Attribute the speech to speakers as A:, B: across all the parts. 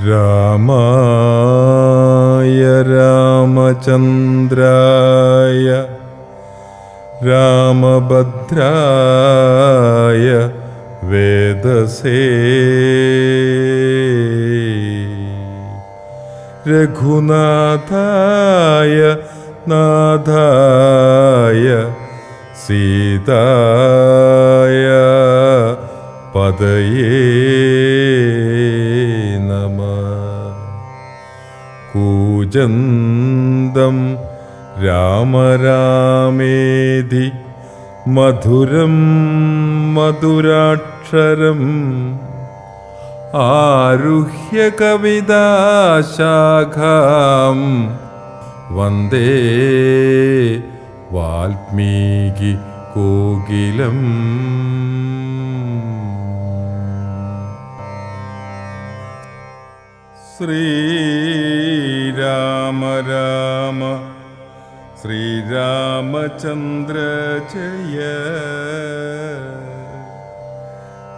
A: രാമായ രാമചന്ദ്രായ രാമഭദ്രായ വേദസേ രഘുനാഥായ നാഥായ സീതായ പദയേ നമഃ. കൂജന്തം രാമ രാമേധി മധുരം മധുരാക്ഷരം ആരുഹ്യ കവിതാശാഖാം വന്ദേ വാൽമീകി കോകിലം. ശ്രീരാമ രാമ ശ്രീരാമചന്ദ്ര ജയ.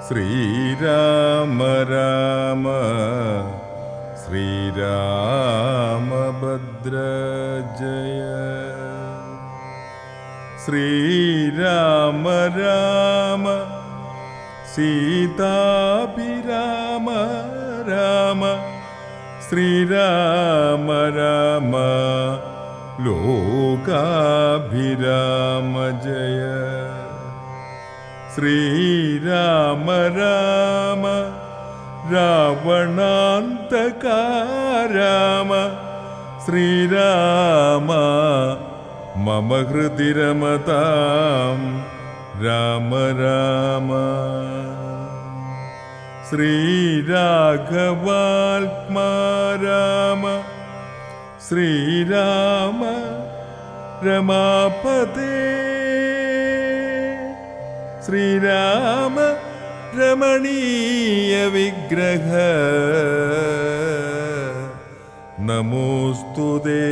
A: ശ്രീരാമ രാമ ശ്രീരാമഭദ്ര ജയ. ശ്രീരാമ രാമ സീതാഭിരാമ രാമ ശ്രീരാമ രാമ ലോകാഭിരാമ ജയ. ശ്രീരാമ രാമ രാവണാന്തക രാമ ശ്രീരാമ മമ ഹൃദി രമതാം രാമ രാമ. ശ്രീരാഘവാത്മാ രാമ ശ്രീരാമ രമാപതേ ശ്രീരാമ രമണീയ വിഗ്രഹ നമോസ്തുതേ.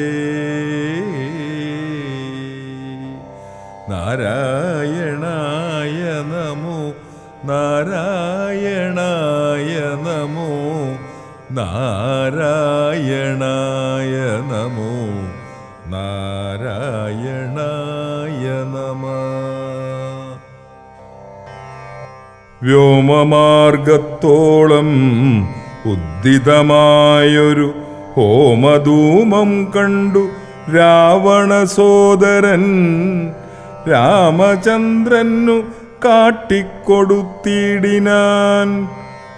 A: നാരായണായ നമോ നാരായണായ നമോ നാരായണായ നമോ നാരായണായ നമഃ. വ്യോമമാർഗത്തോളം ഉദ്ദിതമായൊരു ഹോമധൂമം കണ്ടു രാവണ സോദരൻ രാമചന്ദ്രനു കാട്ടിക്കൊടുത്തിടിനാൻ.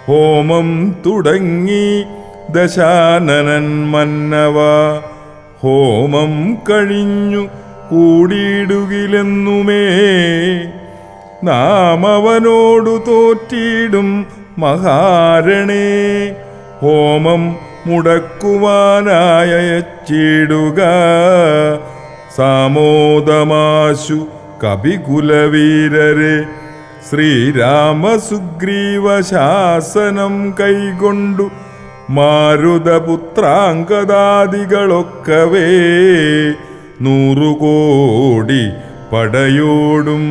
A: ഹോമം തുടങ്ങി ദശാനനൻ മന്നവ ഹോമം കഴിഞ്ഞു കൂടിയിടുകിലെന്നുമേ നാം അവനോടു തോറ്റിടും മഹാരണേ. ഹോമം മുടക്കുവാനായച്ചിടുക സാമോദമാശു കപികുലവീരരെ. ശ്രീരാമസുഗ്രീവ ശാസനം കൈകൊണ്ടു മാരുതപുത്രാങ്കദാദികളൊക്കവേ 100 കോടി പടയോടും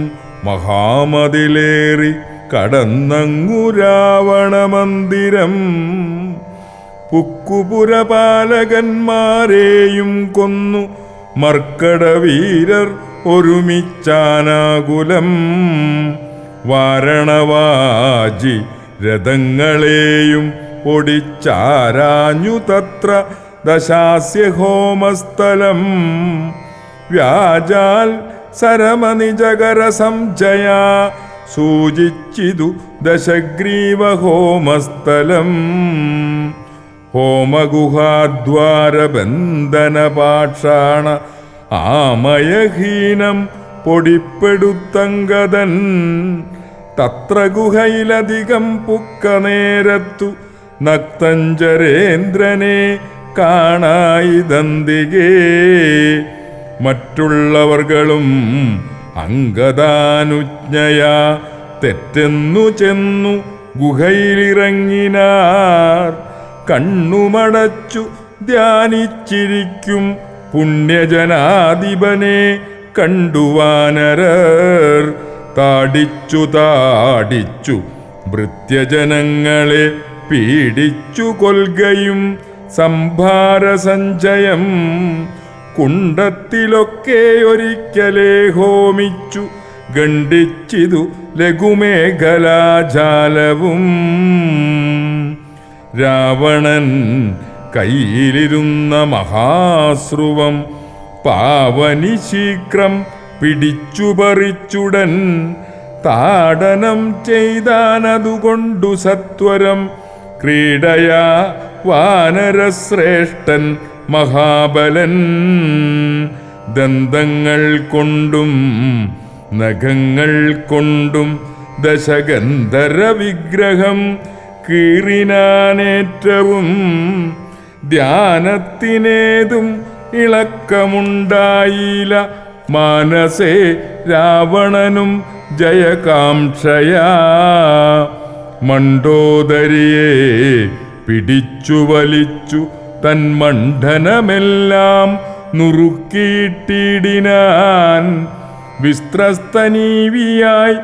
A: മഹാമതിലേറി കടന്നങ്ങു രാവണമന്ദിരം. പുക്കുപുരപാലകന്മാരെയും കൊന്നു മർക്കടവീരർ ഒരുമിച്ചാനാകുലം. വാരണവാജി രഥങ്ങളെയും ഒടിച്ചാരാഞ്ഞു തത്ര ദശാസ്യ ഹോമസ്ഥലം. വ്യാജാൽ സരമനിജകര സംജയ സൂചിച്ചിതു ദശഗ്രീവ ഹോമസ്ഥലം. ഹോമഗുഹാദ്വാരബന്ധനപാഷാണ ആമയഹീനം പൊടിപ്പെടുത്തങ്കദൻ. തത്ര ഗുഹയിലധികം പുക്ക നേരത്തു നക്തഞ്ചരേന്ദ്രനെ കാണായിതന്തികേ. മറ്റുള്ളവർകളും അങ്കദാനുജ്ഞയാ തെറ്റെന്നു ചെന്നു ഗുഹയിലിറങ്ങിനാർ. കണ്ണുമടച്ചു ധ്യാനിച്ചിരിക്കും പുണ്യജനാധിപനെ കണ്ടു വാനരർ. താടിച്ചു ഭൃത്യജനങ്ങളെ പീഡിച്ചു കൊൽകയും സംഭാരസഞ്ചയം കുണ്ടത്തിലൊക്കെ ഒരിക്കലേ ഹോമിച്ചു ഖണ്ഡിച്ചിതു ലഘുമേഖലാജാലവും. രാവണൻ കയ്യിലിരുന്ന മഹാശ്രുവം പാവനി ശീഘ്രം പിടിച്ചുപറിച്ചുടൻ താടനം ചെയ്താനതുകൊണ്ടു സത്വരം ക്രീഡയാ വാനരശ്രേഷ്ഠൻ മഹാബലൻ. ദന്തങ്ങൾ കൊണ്ടും നഖങ്ങൾ കൊണ്ടും ദശഗന്ധര വിഗ്രഹം കീറിനാനേറ്റവും ധ്യാനത്തിനേതും ഇളക്കമുണ്ടായില്ല മാനസേ രാവണനും ജയകാംക്ഷയാ. മണ്ഡോദരിയെ പിടിച്ചു വലിച്ചു തൻ മണ്ഡനമെല്ലാം നുറുക്കിയിട്ടിടിനാൻ. വിസ്ത്രസ്തനീവിയായി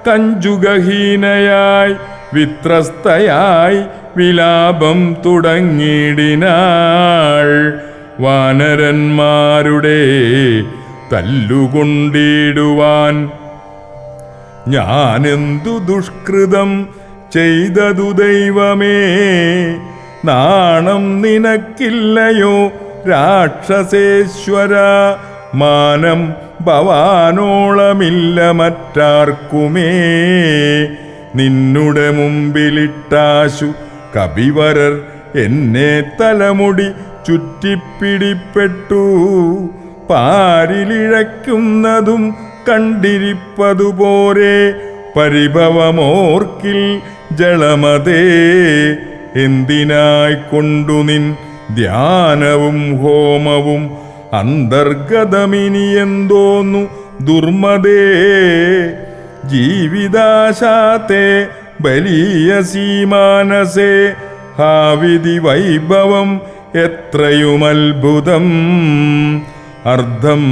A: കഞ്ചുകഹീനയായി വിത്രസ്തയായി വിലാപം തുടങ്ങിയിടിനാൾ. വാനരന്മാരുടെ തല്ലുകൊണ്ടിടുവാൻ ഞാനെന്തു ദുഷ്കൃതം ചെയ്തതു ദൈവമേ, നാണം നിനക്കില്ലയോ രാക്ഷസേശ്വര, മാനം ഭവാനോളമില്ല മറ്റാർക്കുമേ. നിന്നുടെ മുമ്പിലിട്ടാശു കപിവരർ എന്നെ തലമുടി ചുറ്റിപ്പിടിപ്പെട്ടു, പാരിലിഴയ്ക്കുന്നതും കണ്ടിരിപ്പതുപോരെ പരിഭവമോർക്കിൽ ജളമതേ. എന്തിനായിക്കൊണ്ടു നിൻ ധ്യാനവും ഹോമവും അന്തർഗതമിനിയെന്തോന്നു ദുർമതേ. ജീവിതാശാത്തെ ബലീയസീമാനസേ, ഹാവിധി വൈഭവം എത്രയുമത്ഭുതം. അർദ്ധം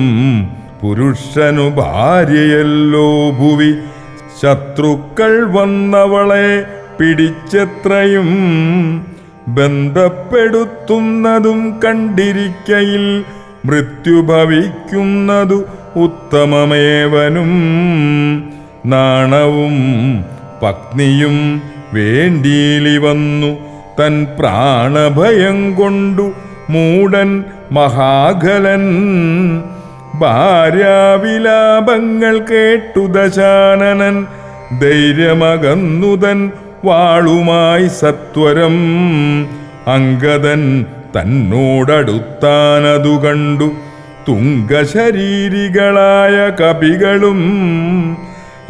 A: പുരുഷനു ഭാര്യയല്ലോ ഭുവി, ശത്രുക്കൾ വന്നവളെ പിടിച്ചെത്രയും ബന്ധപ്പെടുത്തുന്നതും കണ്ടിരിക്കയിൽ മൃത്യുഭവിക്കുന്നതു ഉത്തമമേവനും. നാണവും പത്നിയും വേണ്ടീലി വന്നു തൻ പ്രാണഭയം കൊണ്ടു മൂടൻ മഹാഖലൻ. ഭാര്യാവിലാപങ്ങൾ കേട്ടു ദശാനനൻ ധൈര്യമകന്നുതൻ വാളുമായി സത്വരം. അംഗദൻ തന്നോടടുത്താനതു കണ്ടു തുംഗശരീരികളായ കപികളും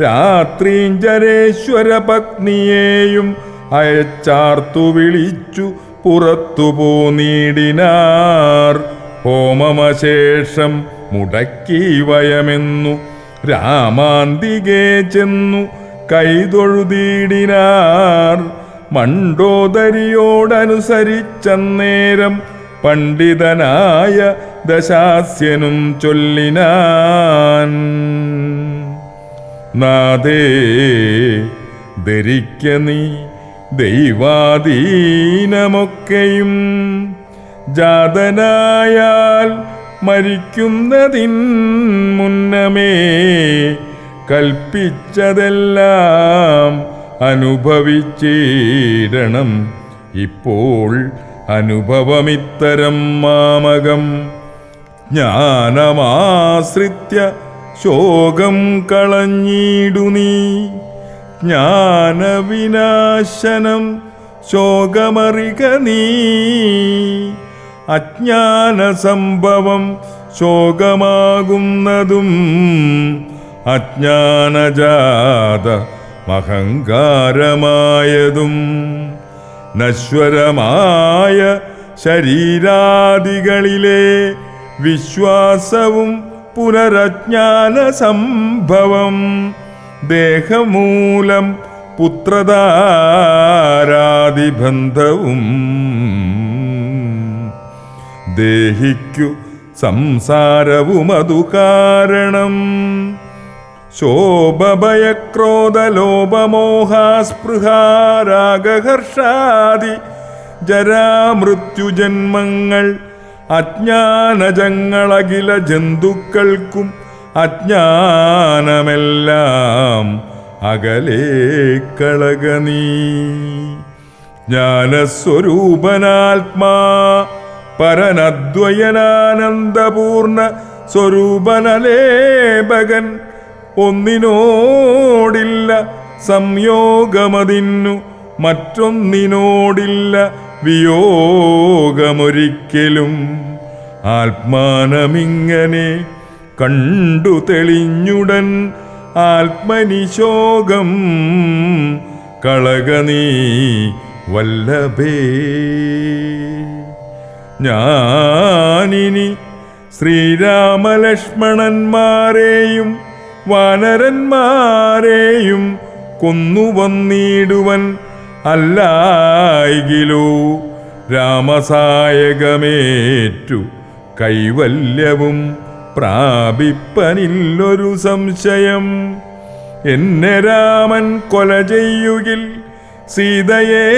A: രാത്രീഞ്ചരേശ്വര പത്നിയെയും അയച്ചാർത്തു വിളിച്ചു പുറത്തു പോന്നീടിനാർ. ഹോമമശേഷം മുടക്കി വയമെന്നു രാമാന്തികെ ചെന്നു കൈതൊഴുതീടിനാർ. മണ്ഡോദരിയോടനുസരിച്ചന്നേരം പണ്ഡിതനായ ദശാസ്യനും ചൊല്ലിനാൻ. നാദേ ധരിക്ക നീ ദൈവാധീനമൊക്കെയും, ജാതനായാൽ മരിക്കുന്നതിൻ മുന്നമേ കൽപ്പിച്ചതെല്ലാം അനുഭവിച്ചിടണം. ഇപ്പോൾ അനുഭവമിത്തരം മാമകം. ജ്ഞാനമാശ്രിത്യ ശോകം കളഞ്ഞിടു നീ, ജ്ഞാനവിനാശനം ശോകമറിക നീ. അജ്ഞാന സംഭവം ശോകമാകുന്നതും അജ്ഞാനജാത അഹങ്കാരമായതും. നശ്വരമായ ശരീരാദികളിലെ വിശ്വാസവും പുനരജ്ഞാന സംഭവം. ദേഹമൂലം പുത്രധാരാദിബന്ധവും. ദേഹിക്കു സംസാരവുമതു കാരണം. ശോഭഭയക്രോധലോപമോഹാസ്പൃഹാരാഗഹർഷാദി ജരാമൃത്യുജന്മങ്ങൾ അജ്ഞാനജങ്ങളഖില ജന്തുക്കൾക്കും അജ്ഞാനമെല്ലാം അകലേ കളക നീ. ജ്ഞാനസ്വരൂപനാത്മാ പരനദ്വയനാനന്ദപൂർണ സ്വരൂപനലേപകൻ ഒന്നിനോടില്ല സംയോഗമതിന്നു മറ്റൊന്നിനോടില്ല വിയോഗമൊരിക്കലും. ആത്മാനമിങ്ങനെ കണ്ടു തെളിഞ്ഞുടൻ ആത്മനിശോകം കളക നീ വല്ലഭേ. ഞാനിനി ശ്രീരാമലക്ഷ്മണന്മാരെയും വാനരന്മാരെയും കൊന്നുവന്നിടുവൻ അല്ലായികിലോ രാമസായകമേറ്റു കൈവല്യവും പ്രാപിപ്പനില്ലൊരു സംശയം. എന്നെ രാമൻ കൊല ചെയ്യുകിൽ സീതയെ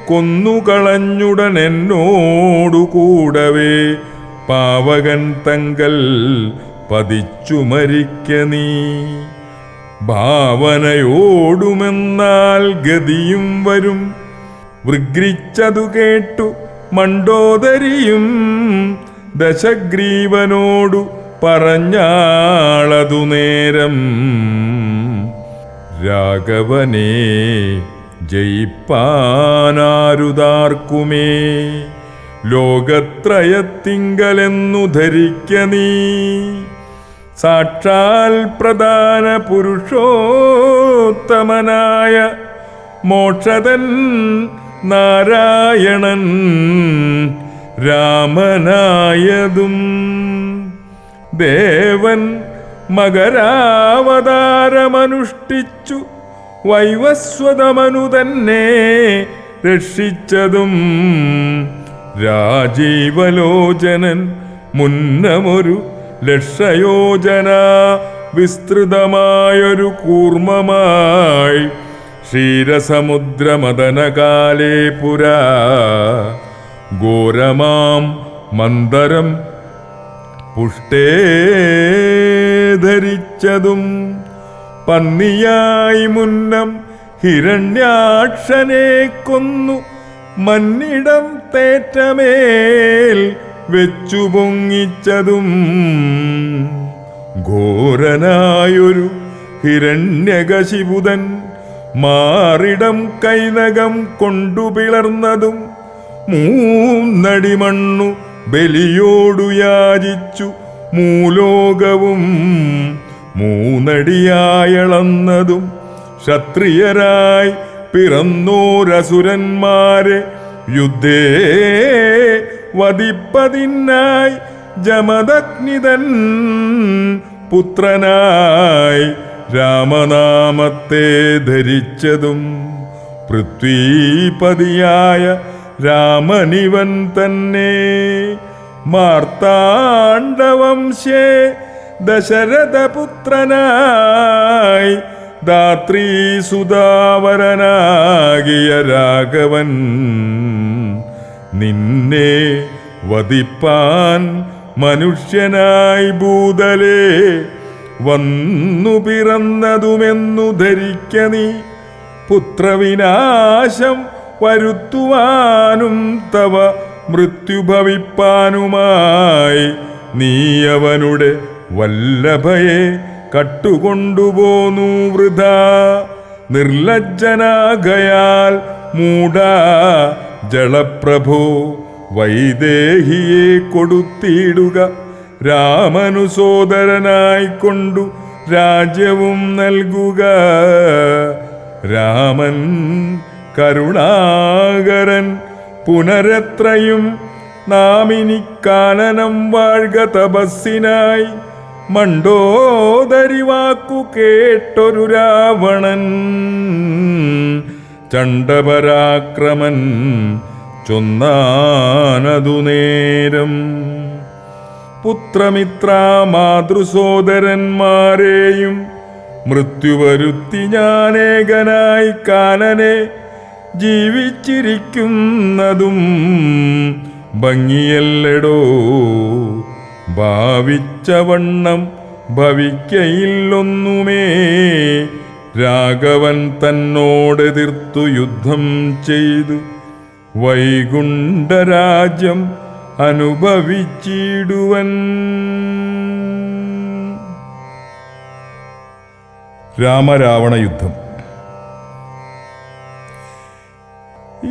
A: കൊന്നുകളഞ്ഞുടൻ എന്നോടു കൂടവേ പാവകൻ തങ്കൽ പതിച്ചു മരിക്ക നീ. ഭാവനയോടുമെന്നാൽ ഗതിയും വരും. വൃഗ്രിച്ചതു കേട്ടു മണ്ഡോദരിയും ദശഗ്രീവനോടു പറഞ്ഞാളതു നേരം. രാഘവനെ ജയിപ്പാനാരുതാർക്കുമേ ലോകത്രയത്തിങ്കലെന്നു ധരിക്ക നീ. സാക്ഷാൽ പ്രധാന പുരുഷോത്തമനായ മോക്ഷതൻ നാരായണൻ രാമനായതും ദേവൻ മകരാവതാരമനുഷ്ഠിച്ചു വൈവസ്വതമനു തന്നെ രക്ഷിച്ചതും രാജീവലോചനൻ മുന്നമൊരു ലക്ഷയോജന വിസ്തൃതമായൊരു കൂർമ്മമായി ക്ഷീരസമുദ്രമദനകാലേ പുരാ ഘോരമാം മന്ദരം പുഷ്ടേ ധരിച്ചതും പന്നിയായി മുന്നം ഹിരണ്യാക്ഷനെ കൊന്നു മന്നിടം തേറ്റമേൽ വെച്ചു പൊങ്ങിച്ചതും ഘോരനായൊരു ഹിരണ്യകശിപുതൻ മാറിടം കൈനകം കൊണ്ടു പിളർന്നതും മൂന്നടിമണ്ണു ബലിയോടു യാചിച്ചു മൂലോകവും മൂന്നടിയായളന്നതും ക്ഷത്രിയരായി പിറന്നോരസുരന്മാരെ യുദ്ധേ വധിപ്പതിനായി ജമദഗ്നിതൻ പുത്രനായി രാമനാമത്തെ ധരിച്ചതും പൃഥ്വീപതിയായ രാമനിവൻ തന്നെ. മാർത്താണ്ഡവംശേ ദശരഥപുത്രനായി ധാത്രീസുതാവരനാകിയ രാഘവൻ നിന്നെ വധിപ്പാൻ മനുഷ്യനായി ഭൂതലേ വന്നു പിറന്നതുമെന്നു ധരിക്ക നീ. പുത്രവിനാശം വരുത്തുവാനും തവ മൃത്യുഭവിപ്പാനുമായി നീ അവനുടെ വല്ലഭയെ കട്ടുകൊണ്ടുപോന്നു വൃഥാ. നിർലജ്ജനാകയാൽ മൂഢാ ജളപ്രഭോ വൈദേഹിയെ കൊടുത്തിടുക. രാമനു സോദരനായിക്കൊണ്ടു രാജ്യവും നൽകുക. രാമൻ കരുണാകരൻ പുനരത്രയും നാമിനി കാനനം വാഴ്ക തപസ്സിനായി. മണ്ഡോദരി വാക്കു കേട്ടൊരു രാവണൻ ചണ്ഡപരാക്രമൻ ചൊന്നാനതു നേരം. പുത്രമിത്ര മാതൃസോദരന്മാരെയും മൃത്യുവരുത്തി ഞാനേകനായി കാനനെ ജീവിച്ചിരിക്കുന്നതും ഭംഗിയല്ലടോ. ഭാവിച്ച വണ്ണം ഭവിക്കയില്ലൊന്നുമേ. രാഘവൻ തന്നോടെതിർത്തു യുദ്ധം ചെയ്തു വൈകുണ്ഠരാജ്യം അനുഭവിച്ചിടുവൻ. രാമരാവണ യുദ്ധം.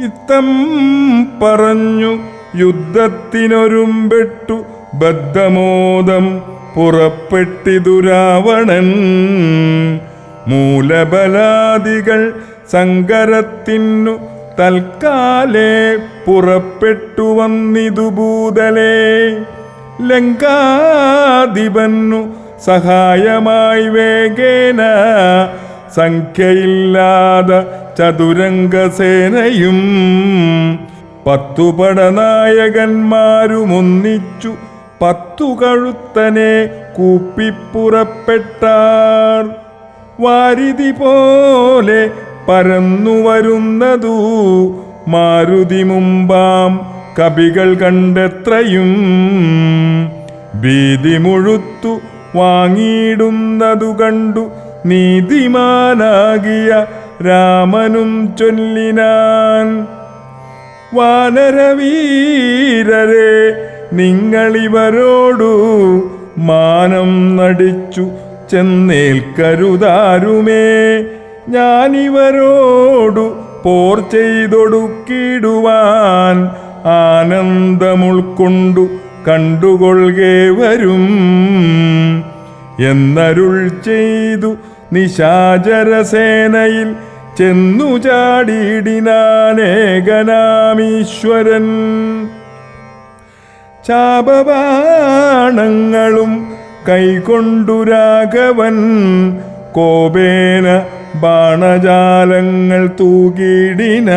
A: ഇത്തം പറഞ്ഞു യുദ്ധത്തിനൊരുമ്പെട്ടു ബദ്ധമോദം പുറപ്പെട്ടിതു രാവണൻ. മൂലബലാദികൾ സങ്കരത്തിനു തൽക്കാലേ പുറപ്പെട്ടു വന്നിതു ഭൂതലേ. ലങ്കാധിപന്നു സഹായമായി വേഗേന സംഖ്യയില്ലാത ചതുരംഗസേനയും 10 പടനായകന്മാരുമൊന്നിച്ചു 10 കഴുത്തനെ കൂപ്പിപ്പുറപ്പെട്ടാർ. വാരിധി പോലെ പരന്നു വരുന്നതു മാരുതി മുമ്പാം കപികൾ കണ്ടെത്രയും. ഭീതി മുഴുത്തു വാങ്ങിയിടുന്നതു കണ്ടു നീതിമാനാകിയ രാമനും ചൊല്ലിനാൻ. വാനരവീരരെ, നിങ്ങളിവരോടു മാനം നടിച്ചു ചെന്നേൽക്കരുതാരുമേ. ഞാനിവരോടു പോർ ചെയ്തൊടുക്കിടുവാൻ ആനന്ദമുൾക്കൊണ്ടു കണ്ടുകൊള്ളുകേ വരും എന്നരുൾ ചെയ്തു നിശാചരസേനയിൽ ചെന്നു ചാടിയിടിനാനേകനാമീശ്വരൻ. ചാപബാണങ്ങളും കൈകൊണ്ടു രാഘവൻ കോപേന ബാണജാലങ്ങൾ തൂകിടിനാൻ.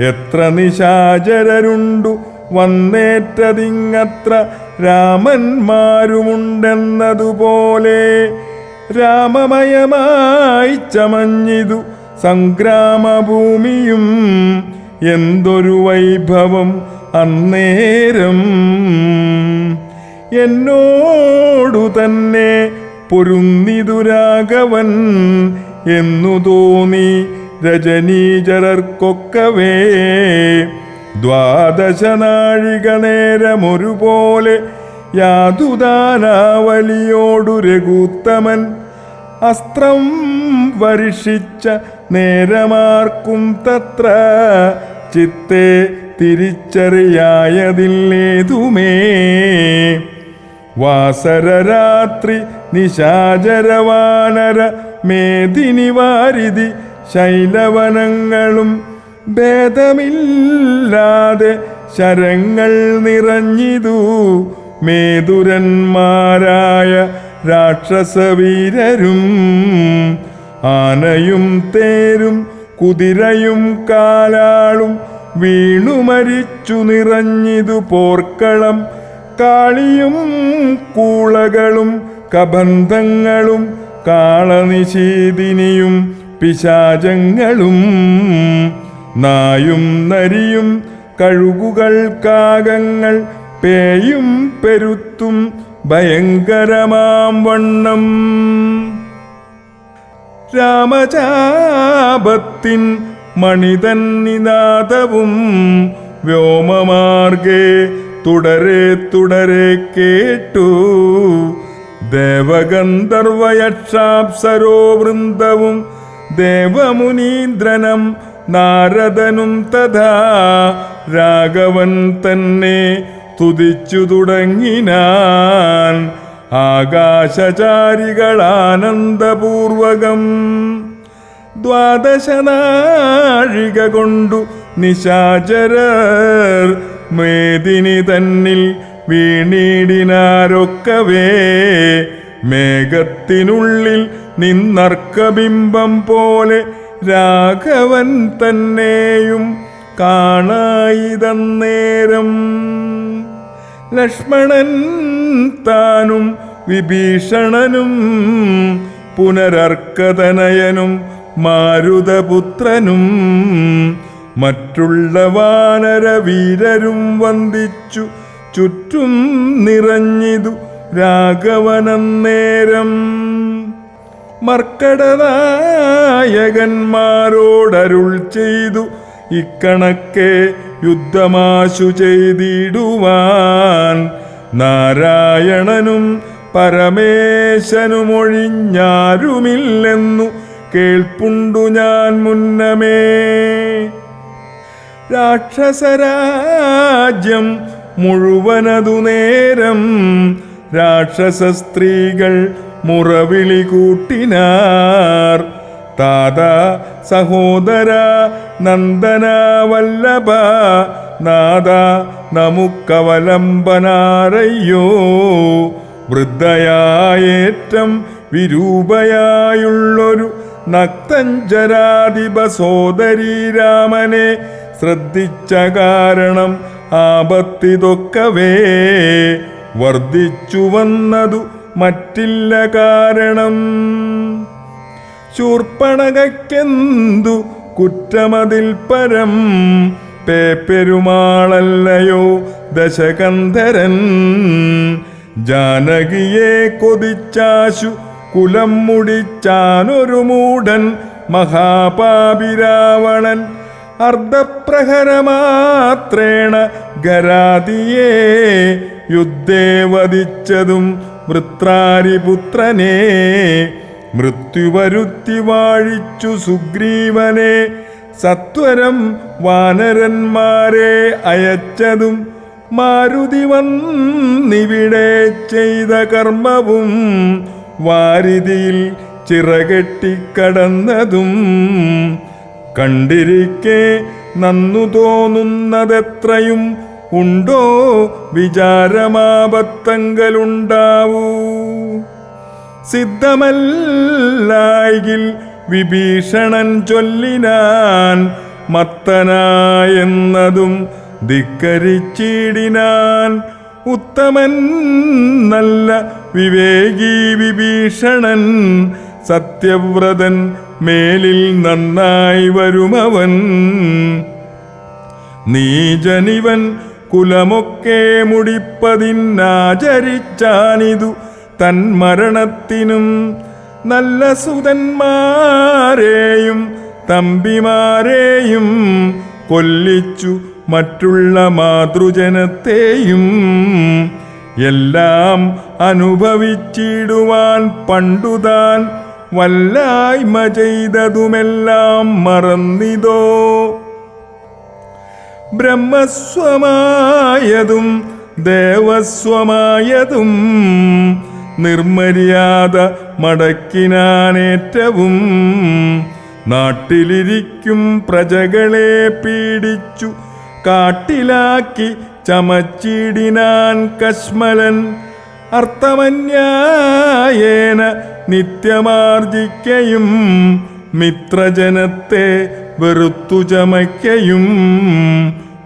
A: എത്ര നിശാചരരുണ്ടു വന്നേറ്റതിങ്ങത്ര രാമന്മാരുമുണ്ടെന്നതുപോലെ രാമമയമായി ചമഞ്ഞിതു സംഗ്രാമഭൂമിയും. എന്തൊരു വൈഭവം അന്നേരം. എന്നോടു തന്നെ പൊരുന്നിതു രാഘവൻ എന്നു തോന്നി രജനീചരർക്കൊക്കവേ. 12 നാഴിക നേരമൊരുപോലെ യാതുദാനാവലിയോടു രഘുത്തമൻ അസ്ത്രം വർഷിച്ച നേരമാർക്കും തത്ര ചിത്തെ തിരിച്ചറിയായതില്ലേതുമേ. വാസരരാത്രി നിശാചരവാനര മേദിനി വാരിധി ശൈലവനങ്ങളും ഭേദമില്ലാതെ ശരങ്ങൾ നിറഞ്ഞിതു മേതുരന്മാരായ രാക്ഷസവീരരും. ആനയും തേരും കുതിരയും കാലാളും വീണു മരിച്ചു നിറഞ്ഞിതു പോർക്കളം. കാളിയും കൂളകളും കബന്ധങ്ങളും കാളനിശീതിനിയും പിശാചങ്ങളും നായും നരിയും കഴുകുകൾ കാകങ്ങൾ പേയും പെരുത്തും ഭയങ്കരമാം വണ്ണം. രാമചാപത്തിൻ മണിതൻ നിനാദവും വ്യോമമാർഗേ തുടരെ തുടരെ കേട്ടു. ദേവഗന്ധർവയക്ഷാപ്സരോ വൃന്ദവും ദേവമുനീന്ദ്രനം നാരദനും തഥാ രാഘവൻ തന്നെ തുതിച്ചു തുടങ്ങിനാൻ. ആകാശചാരികളാനന്ദപൂർവകം 12 നാഴിക കൊണ്ടു നിശാചരർ മേദിനി തന്നിൽ വീണിടിനാരൊക്കവേ. മേഘത്തിനുള്ളിൽ നിന്നർക്കബിംബം പോലെ രാഘവൻ തന്നെയും കാണായിതന്നേരം. ലക്ഷ്മണൻ താനും വിഭീഷണനും പുനരർക്കതനയനും മാരുതപുത്രനും മറ്റുള്ള വാനരവീരരും വന്ദിച്ചു ചുറ്റും നിറഞ്ഞിതു രാഘവനന്നേരം. മർക്കടനായകന്മാരോടരുൾ ചെയ്തു ഇക്കണക്കെ യുദ്ധമാശു ചെയ്തിടുവാൻ. നാരായണനും പരമേശനുമൊഴിഞ്ഞാരുമില്ലെന്നു കേൾപ്പുണ്ടു ഞാൻ മുന്നമേ. രാക്ഷസരാജ്യം മുഴുവനതു നേരം രാക്ഷസ സ്ത്രീകൾ മുറവിളി കൂട്ടിനാർ. താത സഹോദര നന്ദന വല്ലഭ നാദ നമുക്കവലംബനാരയ്യോ. വൃദ്ധയായേറ്റം വിരൂപയായുള്ളൊരു നക്തഞ്ചരാധിപ സോദരീ രാമനെ ശ്രദ്ധിച്ച കാരണം ആപത്തിതൊക്കവേ വർദ്ധിച്ചു വന്നതു മറ്റില്ല കാരണം. ശൂർപ്പണകയ്ക്കെന്തു കുറ്റമതിൽ പരം പേപ്പെരുമാളല്ലയോ ദശകന്ധരൻ. ജാനകിയെ കൊതിച്ചാശു കുലം മുടിച്ചാനൊരു മൂഢൻ മഹാപാപിരാവണൻ. അർദ്ധപ്രഹരമാത്രേണ ഗരാതിയെ യുദ്ധേ വധിച്ചതും വൃത്രാരിപുത്രനെ. മൃത്യുവരുത്തി വാഴിച്ചു സുഗ്രീവനെ സത്വരം വാനരന്മാരെ അയച്ചതും. മാരുതി വന്നിവിടെ ചെയ്ത കർമ്മവും വാരിതിയിൽ ചിറകെട്ടിക്കടന്നതും. കണ്ടിരിക്കെ നന്നു തോന്നുന്നതെത്രയും ഉണ്ടോ വിചാരമാപത്തങ്കലുണ്ടാവൂ. സിദ്ധമല്ലായിൽ വിഭീഷണൻ ചൊല്ലിനാൻ മത്തനായെന്നതും ധിക്കരിച്ചിടിനാൻ. ഉത്തമൻ നല്ല വിവേകി വിഭീഷണൻ സത്യവ്രതൻ മേലിൽ നന്നായി വരുമവൻ. നീചനിവൻ കുലമൊക്കെ മുടിപ്പതിനാചരിച്ചാനിതു തന്മരണത്തിനും. നല്ല സുതന്മാരെയും തമ്പിമാരെയും കൊല്ലിച്ചു മറ്റുള്ള മാതൃജനത്തെയും. എല്ലാം അനുഭവിച്ചിടുവാൻ പണ്ടുതാൻ വല്ലായ്മ ചെയ്തതുമെല്ലാം മറന്നിതോ. ബ്രഹ്മസ്വമായതും ദേവസ്വമായതും നിർമര്യാദ മടക്കിനാനേറ്റവും. നാട്ടിലിരിക്കും പ്രജകളെ പീഡിച്ചു കാട്ടിലാക്കി ചമച്ചിടിനാൻ കശ്മലൻ. അർത്ഥമന്യായേന നിത്യമാർജിക്കയും മിത്രജനത്തെ വെറുത്തു ചമയ്ക്കയും.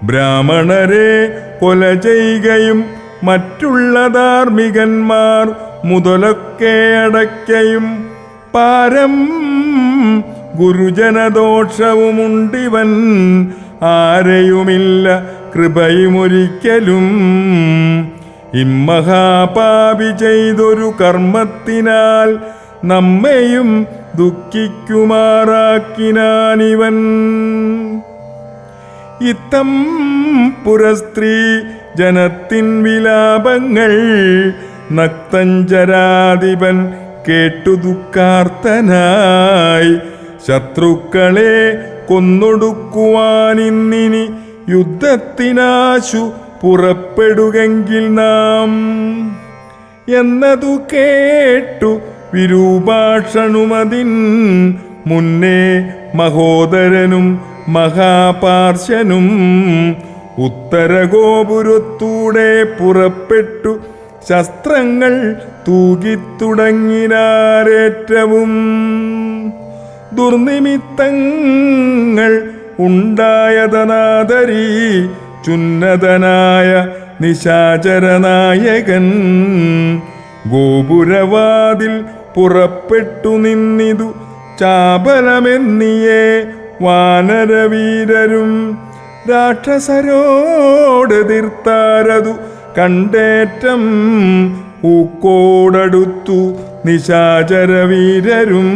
A: ബ്രാഹ്മണരെ കൊല ചെയ്യുകയും മറ്റുള്ള ധാർമ്മികന്മാർ മുതലൊക്കെ അടയ്ക്കയും. പാരം ഗുരുജനദോഷവുമുണ്ടിവൻ ആരെയുമില്ല കൃപയുമൊരിക്കലും. ഇമ്മഹാപാപി ചെയ്തൊരു കർമ്മത്തിനാൽ നമ്മെയും ദുഃഖിക്കുമാറാക്കിനാനിവൻ. ഇത്തം പുരസ്ത്രീ ജനത്തിൻ വിലാപങ്ങൾ നക്തഞ്ചരാധിപൻ കേട്ടു ദുഃഖാർത്തനായി. ശത്രുക്കളെ കൊന്നൊടുക്കുവാനിന്നിനി യുദ്ധത്തിനാശു പുറപ്പെടുകെങ്കിൽ നാം എന്നതു കേട്ടു വിരൂപാക്ഷനുമതിൻ മുന്നേ മഹോദരനും മഹാപാർശ്വനും ഉത്തരഗോപുരത്തൂടെ പുറപ്പെട്ടു ശസ്ത്രങ്ങൾ തൂകിത്തുടങ്ങിനാരേറ്റവും. ദുർനിമിത്തങ്ങൾ ഉണ്ടായതനാദരീ ചുന്നതനായ നിശാചരനായകൻ. ഗോപുരവാതിൽ പുറപ്പെട്ടു നിന്നിതു ചാപലമെന്നിയേ വാനരവീരരും. രാക്ഷസരോട് തീർത്താരതു കണ്ടേറ്റം ഊക്കോടടുത്തു നിശാചരവീരരും.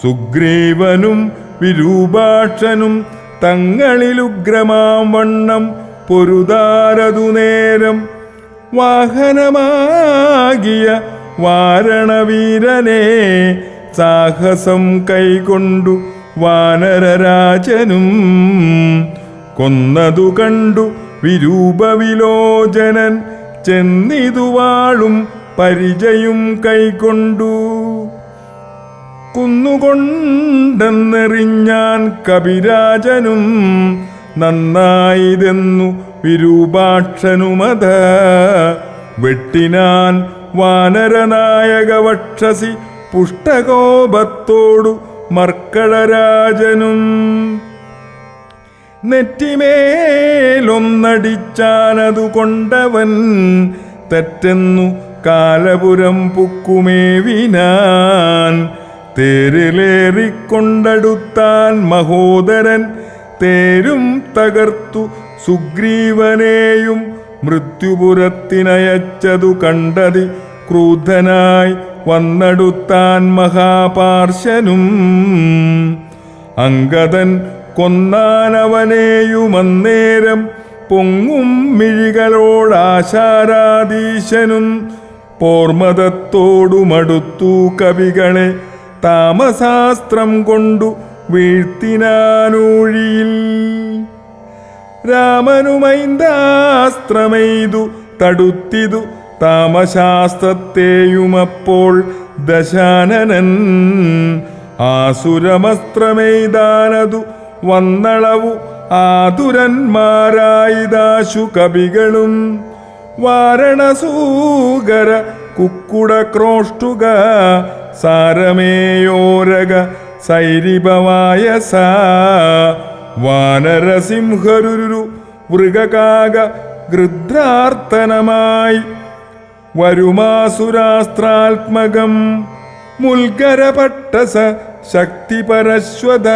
A: സുഗ്രീവനും വിരൂപാക്ഷനും തങ്ങളിലുഗ്രമാം വണ്ണം പൊരുതാരതു നേരം. വാഹനമാകിയ വാരണവീരനെ സാഹസം കൈകൊണ്ടു വാനരരാജനും. കൊന്നതു കണ്ടു വിരൂപവിലോചനൻ ചെന്നിതു വാളും പരിചയും കൈകൊണ്ടു. കുന്നുകൊണ്ടെന്നെറിഞ്ഞാൻ കപിരാജനും നന്നായിതെന്നു വിരൂപാക്ഷനുമത. വെട്ടിനാൻ വാനരനായക വക്ഷസി പുഷ്ടകോപത്തോടു മർക്കടരാജനും. നെറ്റിമേലൊന്നടിച്ചാനതു കൊണ്ടവൻ തെറ്റെന്നു കാലപുരം പുക്കുമേവിനാൻ. തേരിലേറിക്കൊണ്ടടുത്താൻ മഹോദരൻ തേരും തകർത്തു സുഗ്രീവനെയും മൃത്യുപുരത്തിനയച്ചതു കണ്ടതി ക്രൂദ്ധനായി വന്നടുത്താൻ മഹാപാർശ്വനും. അങ്കദൻ കൊന്നാനവനെയുമന്നേരം പൊങ്ങും മിഴികളോടാശാരാധീശനും. പോർമദത്തോടുമടുത്തു കവികളെ താമസാസ്ത്രം കൊണ്ടു വീഴ്ത്തിനാനൂഴിയിൽ. രാമനുമൈന്ദാസ്ത്രമെയ്തു തടുത്തിതു താമശാസ്ത്രത്തെയുമപ്പോൾ ദശാനനൻ. ആസുരമസ്ത്രമെയ്താനതു വന്നളവു ആതുരന്മാരായിദാശു കവികളും. വാരണസൂകര കുക്കുട ക്രോഷ്ടുക സാരമേയോരക സൈരിഭവായസ. വാനരസിംഹരുരു മൃഗകാക ഗൃദ്രാർത്തനമായി വരുമാസുരാസ്ത്രാത്മകം. മുൽക്കരപട്ടസ ശക്തിപരശ്വത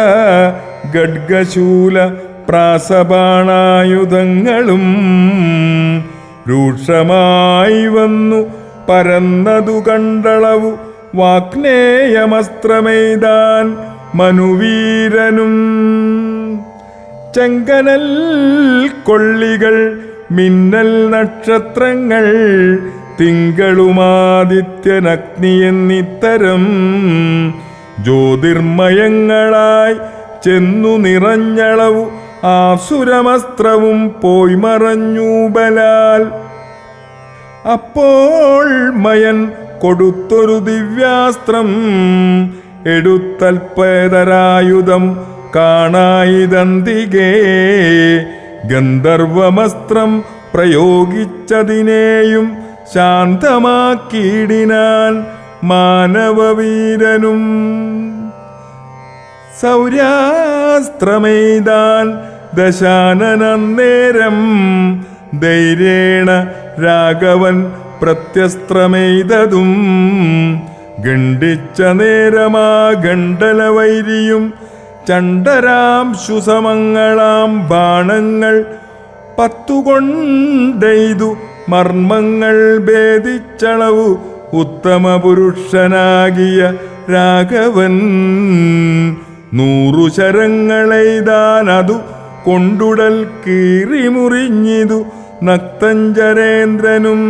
A: ഗഡ്ഗശൂല പ്രാസബാണായുധങ്ങളും രൂക്ഷമായി വന്നു പരന്നതു കണ്ടളവു വാഗ്നേയമസ്ത്രമെയ്താൻ മനുവീരനും. ചെങ്കനൽ കൊള്ളികൾ മിന്നൽ നക്ഷത്രങ്ങൾ തിങ്കളുമാദിത്യനഗ്നിയെന്നിത്തരം ജ്യോതിർമയങ്ങളായി ചെന്നു നിറഞ്ഞളവു ആസുരമസ്ത്രവും പോയി മറഞ്ഞു ബലാൽ. അപ്പോൾ മയൻ കൊടുത്തൊരു ദിവ്യാസ്ത്രം എടുത്തൽപേതരായുധം കാണായിതന്തികേ. ഗന്ധർവമസ്ത്രം പ്രയോഗിച്ചതിനെയും ശാന്തമാക്കിയിടിനാൻ മാനവവീരനും. സൗര്യാസ്ത്രമെയ്താൻ ദശാനനന്നേരം ധൈര്യേണ രാഘവൻ പ്രത്യസ്ത്രമെയ്തതും. ഗണ്ഡിച്ച നേരമാ ഗണ്ഡലവൈരിയും ചണ്ഡരാം ശുസമങ്ങളാം ബാണങ്ങൾ 10 കൊണ്ടെയ്തു മർമ്മങ്ങൾ ഭേദിച്ചളവു ഉത്തമ പുരുഷനാകിയ രാഘവൻ. 100 ശരങ്ങളെയ്താനതു കൊണ്ടുടൽ കീറിമുറിഞ്ഞിതു നക്തഞ്ചരേന്ദ്രനും.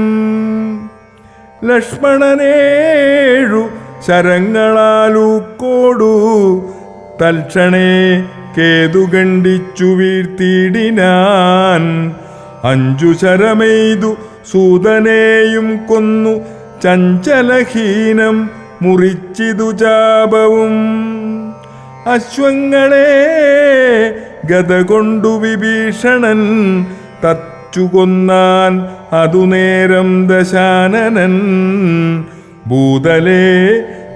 A: ലക്ഷ്മണനേഴു ശരങ്ങളാലൂക്കോടു തൽക്ഷണേ കേതുകണ്ഡിച്ചു വീഴ്ത്തിയിടിനാൻ. 5 ശരമെയ്തു സൂതനെയും കൊന്നു ചഞ്ചലഹീനം മുറിച്ചിതു ചാപവും. അശ്വങ്ങളെ ഗത കൊണ്ടു വിഭീഷണൻ തച്ചുകൊന്നാൻ അതുനേരം ദശാനനൻ. ഭൂതലേ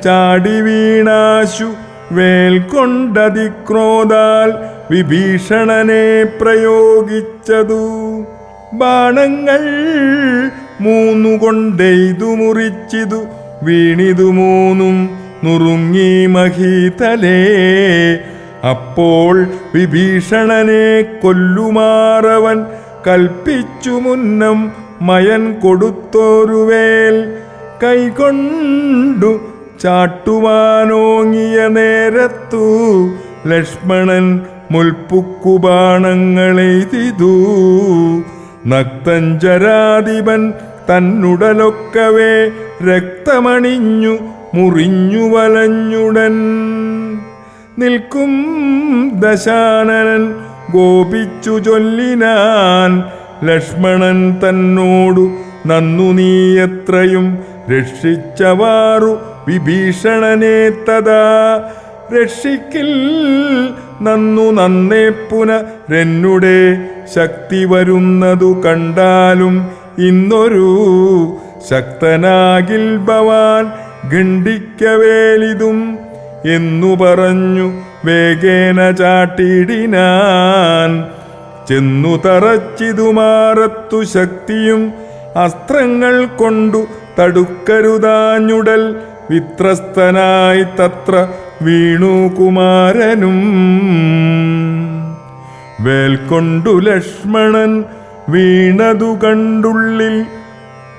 A: ചാടി വീണാശു വേൽ കൊണ്ടതിക്രോധാൽ വിഭീഷണനെ പ്രയോഗിച്ചതു. ബാണങ്ങൾ മൂന്നുകൊണ്ടെയ്തു മുറിച്ചിതു വീണിതു മൂന്നും നുറുങ്ങി മഹീതലേ. അപ്പോൾ വിഭീഷണനെ കൊല്ലുമാറവൻ കൽപ്പിച്ചു മുന്നം മയൻ കൊടുത്തോരുവേൽ. കൈകൊണ്ടു ചാട്ടുവാനോങ്ങിയ നേരത്തു ലക്ഷ്മണൻ മുൾപ്പുക്കുബാണങ്ങളെയ്തിതു. നക്തഞ്ചരാധിപൻ തന്നുടലൊക്കവേ രക്തമണിഞ്ഞു മുറിഞ്ഞു വലഞ്ഞുടൻ. നിൽക്കും ദശാനനൻ ഗോപിച്ചു ചൊല്ലിനാൻ ലക്ഷ്മണൻ തന്നോടു നന്നു നീ എത്രയും രക്ഷിച്ചവാറു വിഭീഷണനെ തഥാ. രക്ഷിക്കിൽ നന്നു നന്നേ പുനരെന്നുടെ ശക്തി വരുന്നതു കണ്ടാലും ഇന്നൊരു ശക്തനാകിൽ ഭവാൻ ഖണ്ഡിക്കവേലിതും എന്നു പറഞ്ഞു വേഗേന ചാട്ടിടിനാൻ. ചെന്നു തറച്ചിതു മാറത്തു ശക്തിയും അസ്ത്രങ്ങൾ കൊണ്ടു തടുക്കരുതാഞ്ഞുടൽ. വിത്രസ്തനായി തത്ര വീണു കുമാരനും. വേൽക്കൊണ്ടു ലക്ഷ്മണൻ വീണതു കണ്ടുള്ളിൽ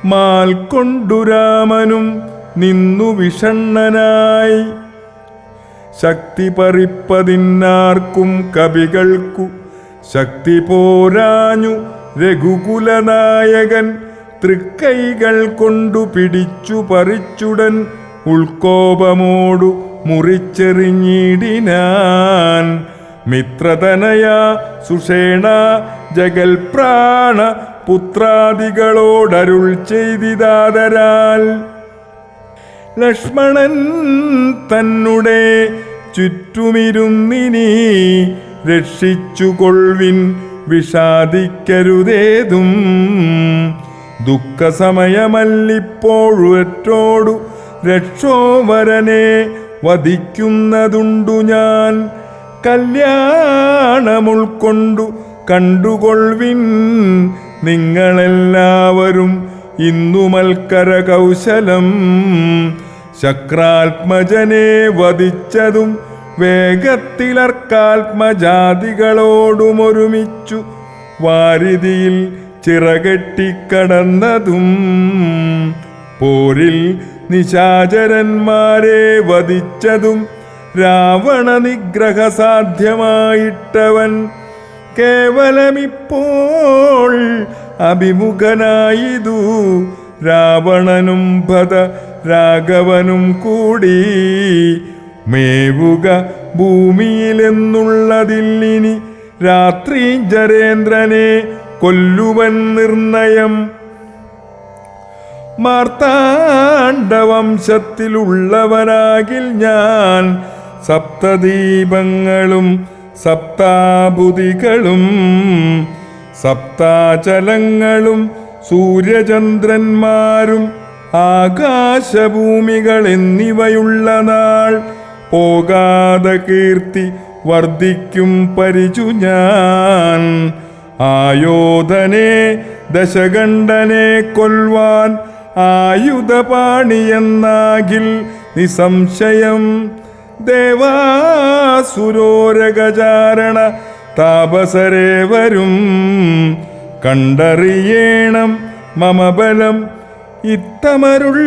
A: മാൽക്കൊണ്ടു രാമനും നിന്നു വിഷണ്ണനായി. ശക്തി പറിപ്പതിന്നാർക്കും കവികൾക്കു ശക്തി പോരാഞ്ഞു രഘുകുലനായകൻ. തൃക്കൈകൾ കൊണ്ടു പിടിച്ചു പറിച്ചുടൻ ഉൾക്കോപമോടു മുറിച്ചെറിഞ്ഞിടിനാൻ. മിത്രതനയ സുഷേണ ജഗൽപ്രാണ പുത്രാദികളോടരുൾ ചെയ്തിതാദരാൽ ലക്ഷ്മണൻ തന്നെ ചുറ്റുമിരുന്നിനി രക്ഷിച്ചുകൊള്ളിൻ വിഷാദിക്കരുതേതും. ദുഃഖസമയമല്ലിപ്പോഴൊറ്റോടു രക്ഷോവരനെ വധിക്കുന്നതുണ്ടു ഞാൻ. കല്യാണമുൾക്കൊണ്ടു കണ്ടുകൊള്ളിൻ നിങ്ങളെല്ലാവരും ഇന്നു മൽക്കര കൗശലം. ശക്രാത്മജനെ വധിച്ചതും വേഗത്തിലർക്കാത്മജാതികളോടുമൊരുമിച്ചു വാരിധിയിൽ ചിറകെട്ടിക്കടന്നതും. പോരിൽ നിശാചരന്മാരെ വധിച്ചതും രാവണ നിഗ്രഹ സാധ്യമായിട്ടവൻ. കേവലമിപ്പോൾ അഭിമുഖനായിതു രാവണനും ഭത രാഘവനും കൂടി. മേവുക ഭൂമിയിലെന്നുള്ളതില്ലിനി രാത്രി ജരേന്ദ്രനെ കൊല്ലുവൻ നിർണയം. മാർത്താണ്ഡവംശത്തിലുള്ളവനാകിൽ ഞാൻ സപ്തദീപങ്ങളും സപ്താഭുതികളും സപ്താചലങ്ങളും സൂര്യചന്ദ്രന്മാരും ആകാശഭൂമികൾ എന്നിവയുള്ള നാൾ പോകാതെ കീർത്തി വർദ്ധിക്കും പരിചു ഞാൻ. ആയോധനെ ദശകണ്ഠനെ കൊൽവാൻ ആയുധപാണിയെന്നാകിൽ നിസംശയം. ദേവാസുരോരഗചാരണ താപസരേവരും കണ്ടറിയേണം മമബലം. ഇത്തമരുൾ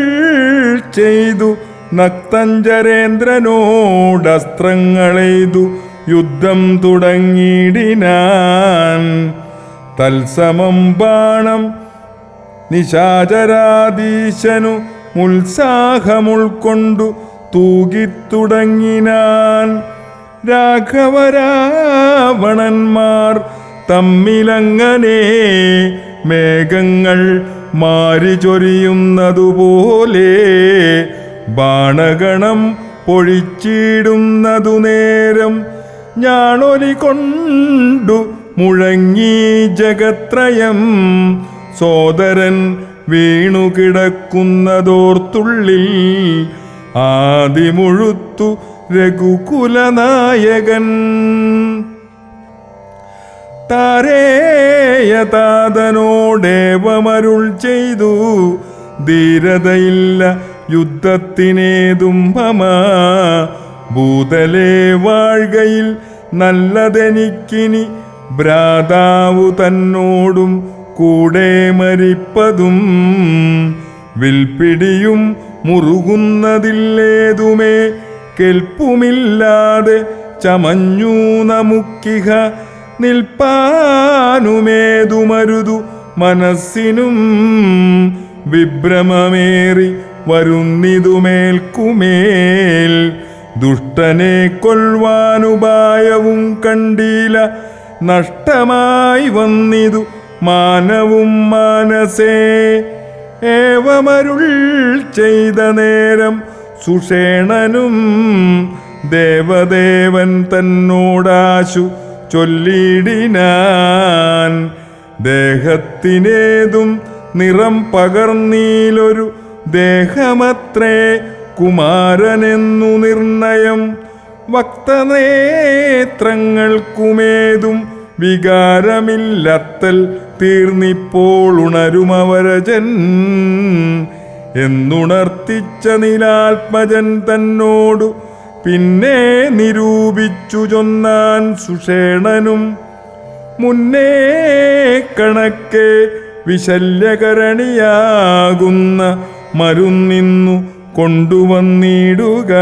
A: ചെയ്തു നക്തഞ്ചരേന്ദ്രനോടസ്ത്രങ്ങളെയ്തു യുദ്ധം തുടങ്ങിയിടിനാൻ. തത്സമം ബാണം നിശാചരാധീശനു ഉത്സാഹമുൾക്കൊണ്ടു തൂകിത്തുടങ്ങിനാൻ. രാഘവരാവണന്മാർ തമ്മിലങ്ങനെ മേഘങ്ങൾ മാരിചൊരിയുന്നതുപോലെ ബാണഗണം പൊഴിച്ചിടുന്നതു നേരം ഞാണൊലി കൊണ്ടു മുഴങ്ങി ജഗത്രയം. സോദരൻ വീണുകിടക്കുന്നതോർത്തുള്ളിൽ ആദിമുഴുത്തു രഘുകുലനായകൻ. താരേയതാതനോടേവമരുൾ ചെയ്തു, ധീരതയില്ല യുദ്ധത്തിനേതും മമ. ഭൂതലേ വാഴ്കയിൽ നല്ലതെനിക്കിനി, ഭ്രാതാവു തന്നോടും കൂടെ മരിപ്പതും. വിൽപ്പിടിയും മുറുകുന്നതില്ലേതുമേ കെൽപ്പുമില്ലാതെ ചമഞ്ഞു നമുക്കിഹ. നിൽപ്പാനുമേതുമരുതു മനസ്സിനും, വിഭ്രമമേറി വരുന്നിതുമേൽക്കുമേൽ. ദുഷ്ടനെ കൊൽവാനുപായവും കണ്ടീല, നഷ്ടമായി വന്നിതു മാനവും മാനസേ. ഏവമരുൾ ചെയ്ത നേരം സുഷേണനും ദേവദേവൻ തന്നോടാശു ചൊല്ലിടിനാൻ. ദേഹത്തിനേതും നിറം പകർന്നീലൊരു ദേഹമത്രേ കുമാരനെന്നു നിർണയം. വക്തനേത്രങ്ങൾക്കുമേതും വികാരമില്ലത്തൽ തീർന്നിപ്പോൾ ഉണരുമവരജൻ എന്നുണർത്തിച്ച നിലാത്മജൻ തന്നോടു പിന്നെ നിരൂപിച്ചു ചൊന്നാൻ സുഷേണനും. മുന്നേ കണക്കെ വിശല്യകരണിയാകുന്ന മരുന്നിന്നു കൊണ്ടുവന്നിടുക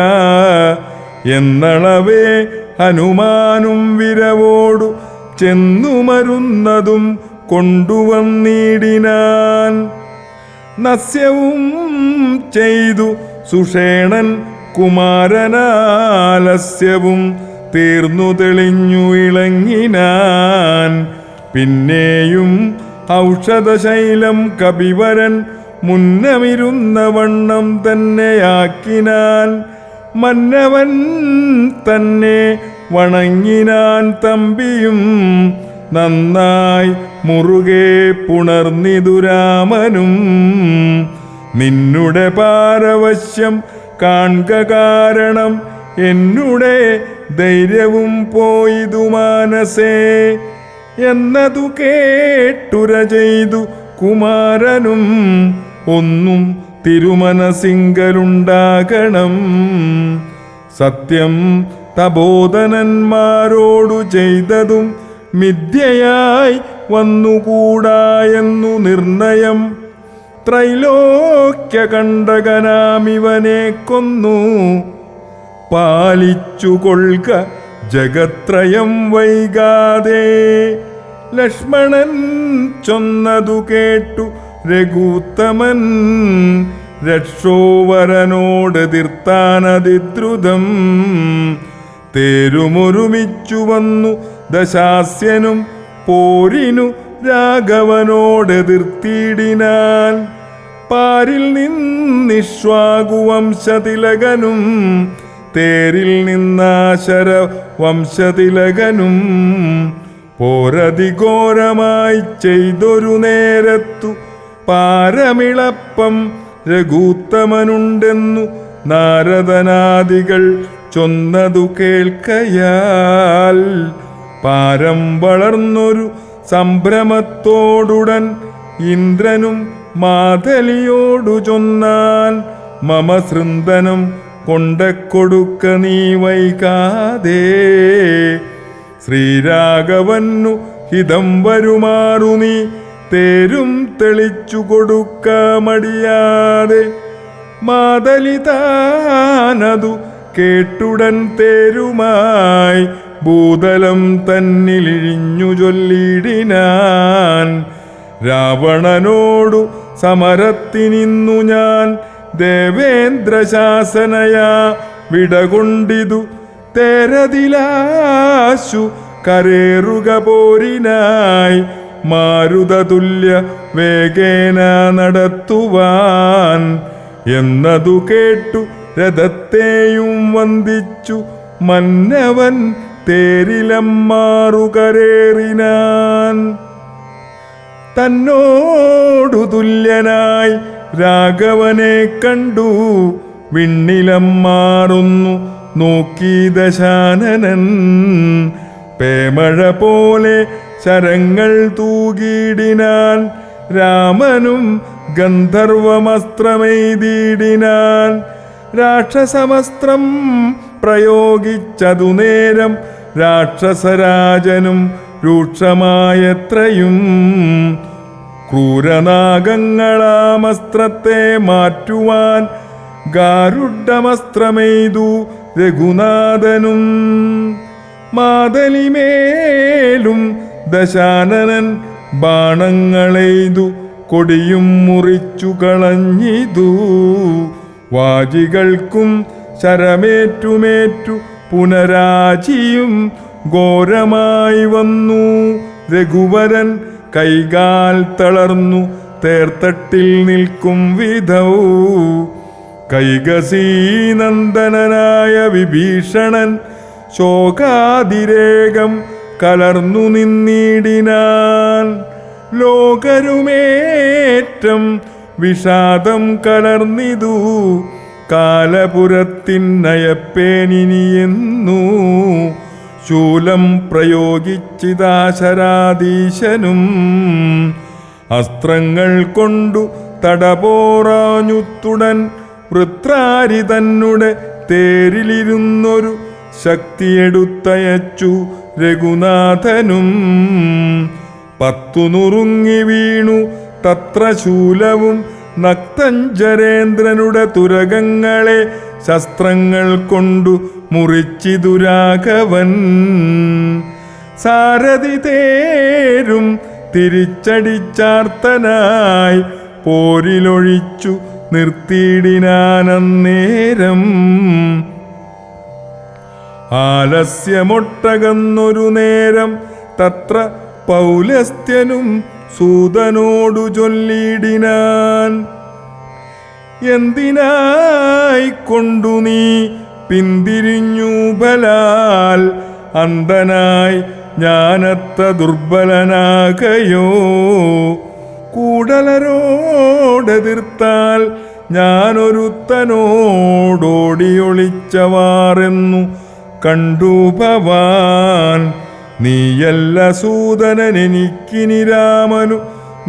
A: എന്നളവേ ഹനുമാനും വിരവോടു ചെന്നു മരുന്നതും കൊണ്ടുവന്നിടിനാൻ. നസ്യവും ചെയ്തു സുഷേണൻ കുമാരനാലസ്യവും തീർന്നു തെളിഞ്ഞു ഇളങ്ങിനാൻ. പിന്നെയും ഔഷധശൈലം കപിവരൻ മുന്നമിരുന്ന വണ്ണം തന്നെയാക്കിനാൻ. മന്നവൻ തന്നെ വണങ്ങിനാൻ തമ്പിയും, നന്നായി മുറുകെ പുണർന്നിതു രാമനും. നിന്നുടെ പാരവശ്യം കാൺക കാരണം, എന്നുടെ ധൈര്യവും പോയിതു മാനസേ. എന്നതു കേട്ടുര ചെയ്തു കുമാരനും, ഒന്നും തിരുമനസിങ്കലുണ്ടാകണം. സത്യം തബോധനന്മാരോടു ചെയ്തതും മിഥ്യയായി വന്നുകൂടായെന്നു നിർണയം. ത്രൈലോക്യ കണ്ടകനാമിവനെ കൊന്നു, പാലിച്ചു കൊൾക ജഗത്രയം വൈകാതെ. ലക്ഷ്മണൻ ചൊന്നതു കേട്ടു രഘുത്തമൻ, രക്ഷോവരനോട് തീർത്താനതിദ്രുതം. തേരുമൊരുമിച്ചു വന്നു ദശാസ്യനും, പോരിനു രാഘവനോട് എതിർത്തിടിനാൻ. പാരിൽ നിന്നിശ്വാകു വംശതിലകനും, തേരിൽ നിന്നാശര വംശതിലകനും. പോരതിഘോരമായി ചെയ്തൊരു നേരത്തു പാരമിളപ്പം രഘുത്തമനുണ്ടെന്നു നാരദനാദികൾ ചൊന്നതു കേൾക്കയാൽ. പാരം വളർന്നൊരു സംഭ്രമത്തോടുടൻ ഇന്ദ്രനും മാതലിയോടു ചൊന്നാൻ. മമ സൃന്ദനം കൊണ്ടക്കൊടുക്ക നീ വൈകാതെ. ശ്രീരാഘവന്നു ഹിതം വരുമാറു നീ തേരും തെളിച്ചു കൊടുക്ക മടിയാതെ. മാതലിതാനതു കേട്ടുടൻ തേരുമായി ഭൂതലം തന്നിലിഴിഞ്ഞു ചൊല്ലിടിനാൻ. രാവണനോടു സമരത്തിനിന്നു ഞാൻ ദേവേന്ദ്രശാസനയാ വിടകൊണ്ടിതു. തേരതിലാശു കരേറുക പോരിനായി, മാരുതതുല്യ വേഗേന നടത്തുവാൻ. എന്നതു കേട്ടു രഥത്തെയും വന്ദിച്ചു മന്നവൻ തേരിലമ്മാറു കരേറിനാൻ. തന്നോടു തുല്യനായി രാഘവനെ കണ്ടു വിണ്ണിലമ്മാറുന്നു നോക്കി ദശാനനൻ. പേമഴ പോലെ ശരങ്ങൾ തൂകിടിനാൻ. രാമനും ഗന്ധർവമസ്ത്രമെയ്തിടിനാൻ. രാക്ഷസമസ്ത്രം പ്രയോഗിച്ചതു നേരം രാക്ഷസരാജനും രൂക്ഷമായത്രയും. ക്രൂരനാഗങ്ങളാമസ്ത്രത്തെ മാറ്റുവാൻ ഗാരുഡമസ്ത്രമെയ്തു രഘുനാഥനും. മാതലിമേലും ദശാനനൻ ബാണങ്ങളെയ്തു കൊടിയും മുറിച്ചു കളഞ്ഞിതു. വാജികൾക്കും ശരമേറ്റുമേറ്റു പുനരാജിയും ഘോരമായി വന്നു. രഘുവരൻ കൈകാൽ തളർന്നു തേർത്തട്ടിൽ നിൽക്കും വിധൗ. കൈകസീനന്ദനായ വിഭീഷണൻ ശോകാതിരേകം കലർന്നു നിന്നിടിനാൻ. ലോകരുമേറ്റം വിഷാദം കലർന്നിതു. കാലപുരത്തിനയപ്പേനിനിയെന്നു ശൂലം പ്രയോഗിച്ചിതാശരാധീശനും. അസ്ത്രങ്ങൾ കൊണ്ടു തടപോറാഞ്ഞുത്തുടൻ വൃത്രാരി തന്നെ തേരിലിരുന്നൊരു ശക്തിയെടുത്തയച്ചു രഘുനാഥനും. 10 നുറുങ്ങി വീണു തത്ര ശൂലവും. നക്തഞ്ചരേന്ദ്രനുടെ തുരകങ്ങളെ ശസ്ത്രങ്ങൾ കൊണ്ടു മുറിച്ചിതു രാഘവൻ. സാരഥി തേരും തിരിച്ചടിച്ചാർത്തനായി പോരിലൊഴിച്ചു നിർത്തിയിടിനാനന്നേരം. ആലസ്യമൊട്ടകന്നൊരു നേരം തത്ര പൗലസ്ത്യനും സൂതനോടു ചൊല്ലിയിടിനാൻ. എന്തിനായി കൊണ്ടു നീ പിന്തിരിഞ്ഞു ബലാൽ? അന്ധനായി ഞാനത്ര ദുർബലനാകയോ? കൂടലരോടെതിർത്താൽ ഞാനൊരുത്തനോടോടിയൊളിച്ചവാറെന്നു കണ്ടു ഭവാൻ. നീയല്ല സൂതനനെനിക്കിനി രാമനു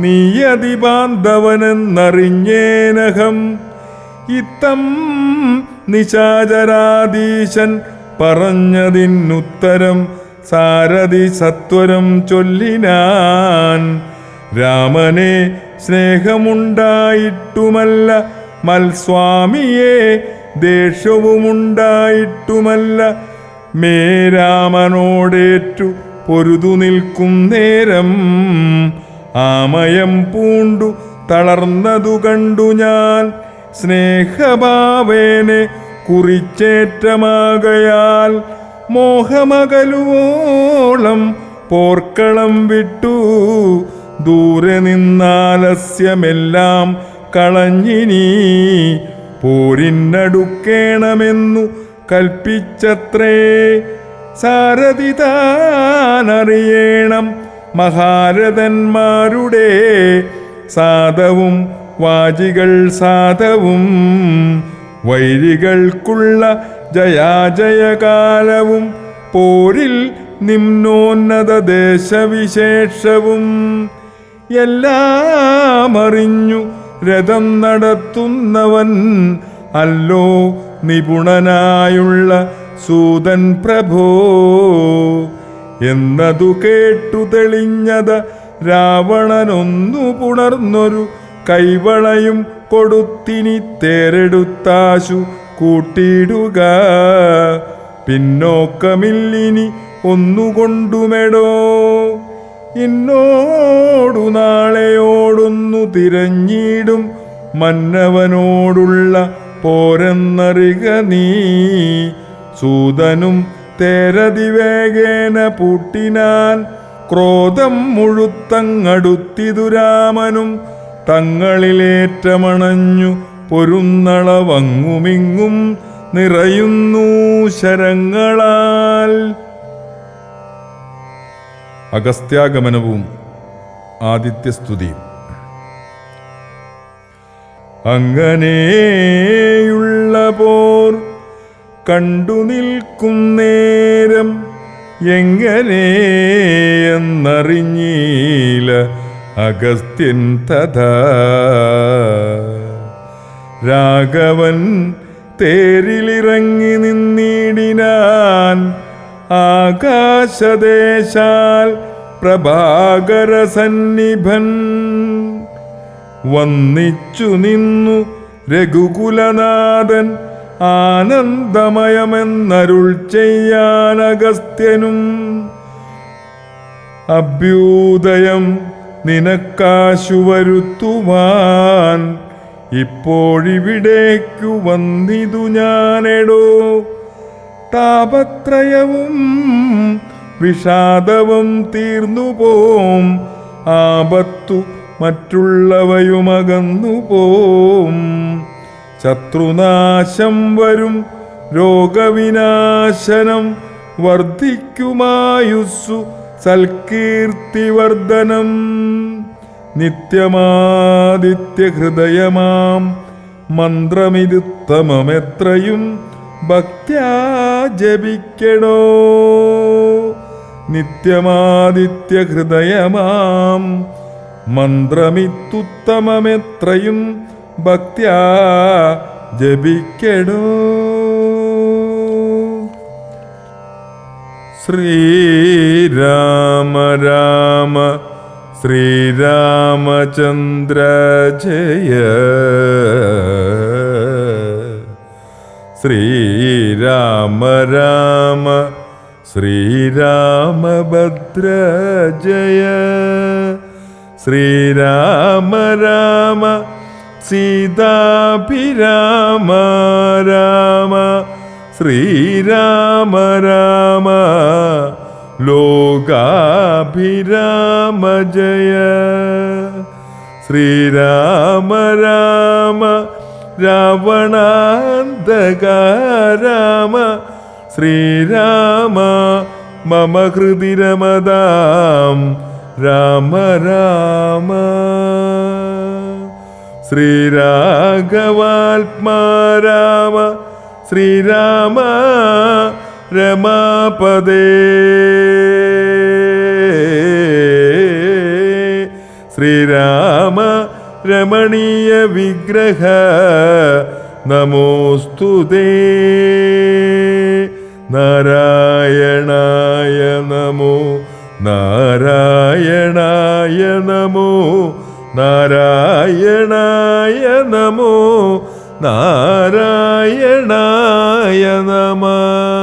A: നീയതിബാന്ധവനെന്നറിഞ്ഞേനഹം. ഇത്തം നിശാചരാധീശൻ പറഞ്ഞതിനുത്തരം സാരഥി സത്വരം ചൊല്ലിനാൻ. രാമനെ സ്നേഹമുണ്ടായിട്ടുമല്ല, മൽസ്വാമിയെ ദേഷ്യവുമുണ്ടായിട്ടുമല്ല. മേ രാമനോടേറ്റു പൊരുതു നിൽക്കും നേരം ആമയം പൂണ്ടു തളർന്നതു കണ്ടു ഞാൻ. സ്നേഹഭാവേനെ കുറിച്ചേറ്റമാകയാൽ മോഹമകലുവോളം പോർക്കളം വിട്ടു. ദൂരെ നിന്നാലസ്യമെല്ലാം കളഞ്ഞിനി പോരിനടുക്കേണമെന്നു കൽപ്പിച്ചത്രേ. സാരഥി താനറിയേണം മഹാരഥന്മാരുടെ സാധവും വാജികൾ സാധവും. വൈരികൾക്കുള്ള ജയാജയകാലവും പോരിൽ നിമ്നോന്നത ദേശവിശേഷവും. എല്ലാം അറിഞ്ഞു രഥം നടത്തുന്നവൻ അല്ലോ നിപുണനായുള്ള സൂതൻ പ്രഭോ. എന്നതു കേട്ടു തെളിഞ്ഞത് രാവണനൊന്നു പുണർന്നൊരു കൈവളയും കൊടുത്തിനി തേരെടുത്താശു കൂട്ടിയിടുക. പിന്നോക്കമില്ലിനി ഒന്നുകൊണ്ടുമെടോ. ഇന്നോടു നാളെയോടൊന്നു തിരഞ്ഞിടും മന്നവനോടുള്ള പോരെന്നറിക നീ. സൂതനും തേരതിവേഗേന പൂട്ടിനാൻ. ക്രോധം മുഴുത്തങ്ങടുത്തിതു രാമനും. തങ്ങളിലേറ്റമണഞ്ഞു പൊരുന്നളവങ്ങുമിങ്ങും നിറയുന്നു ശരങ്ങളാൽ. അഗസ്ത്യാഗമനവും ആദിത്യസ്തുതിയും. അങ്ങനെയുള്ള പോർ കണ്ടു നിൽക്കും നേരം എങ്ങനെയെന്നറിഞ്ഞീല അഗസ്ത്യൻ തഥാ. രാഘവൻ തേരിലിറങ്ങി നിന്നിടിനാൻ ആകാശദേശാൽ പ്രഭാകരസന്നിഭൻ. വന്നിച്ചു നിന്നു രഘുകുലനാഥൻ ആനന്ദമയമെന്നരുൾ ചെയ്യാൻ അഗസ്ത്യനും. അഭ്യുദയം നിനക്കാശു വരുത്തുവാൻ ഇപ്പോഴിവിടേക്കു വന്നിതു ഞാനെടോ. താപത്രയവും വിഷാദവും തീർന്നുപോം, ആപത്തു മറ്റുള്ളവയുമകന്നുപോം. ശത്രുനാശം വരും, രോഗവിനാശനം വർദ്ധിക്കുമായുസ്സു, സൽകീർത്തിവർദ്ധനം. നിത്യമാദിത്യഹൃദയമാം മന്ത്രമിതുത്തമമെത്രയും ഭക്ത്യാ ജപിക്കണോ. നിത്യമാദിത്യഹൃദയമാം മന്ത്രമിത്തുത്തമമെത്രയും ഭക്ത്യാ ജപിക്കണോ. ശ്രീരാമ രാമ ശ്രീരാമചന്ദ്ര ജയ. ശ്രീരാമ രാമ ശ്രീരാമഭദ്ര ജയ. ശ്രീരാമ രാമ സീതാഭിരാമ രാമ. ശ്രീരാമ രാമ ലോകാഭിരാമ ജയ. ശ്രീരാമ രാമ രാവണാന്തക രാമ. ശ്രീരാമ മമ ഹൃദി രമതാം രാമ രാമ. ശ്രീരാഘവാത്മാ രാമ. ശ്രീരാമ രമാപദേ. ശ്രീരാമ രമണീയ വിഗ്രഹ നമോസ്തുതേ. നാരായണായ നമോ നാരായണായ നമോ നാരായണായ നമോ നാരായണായ നമഃ.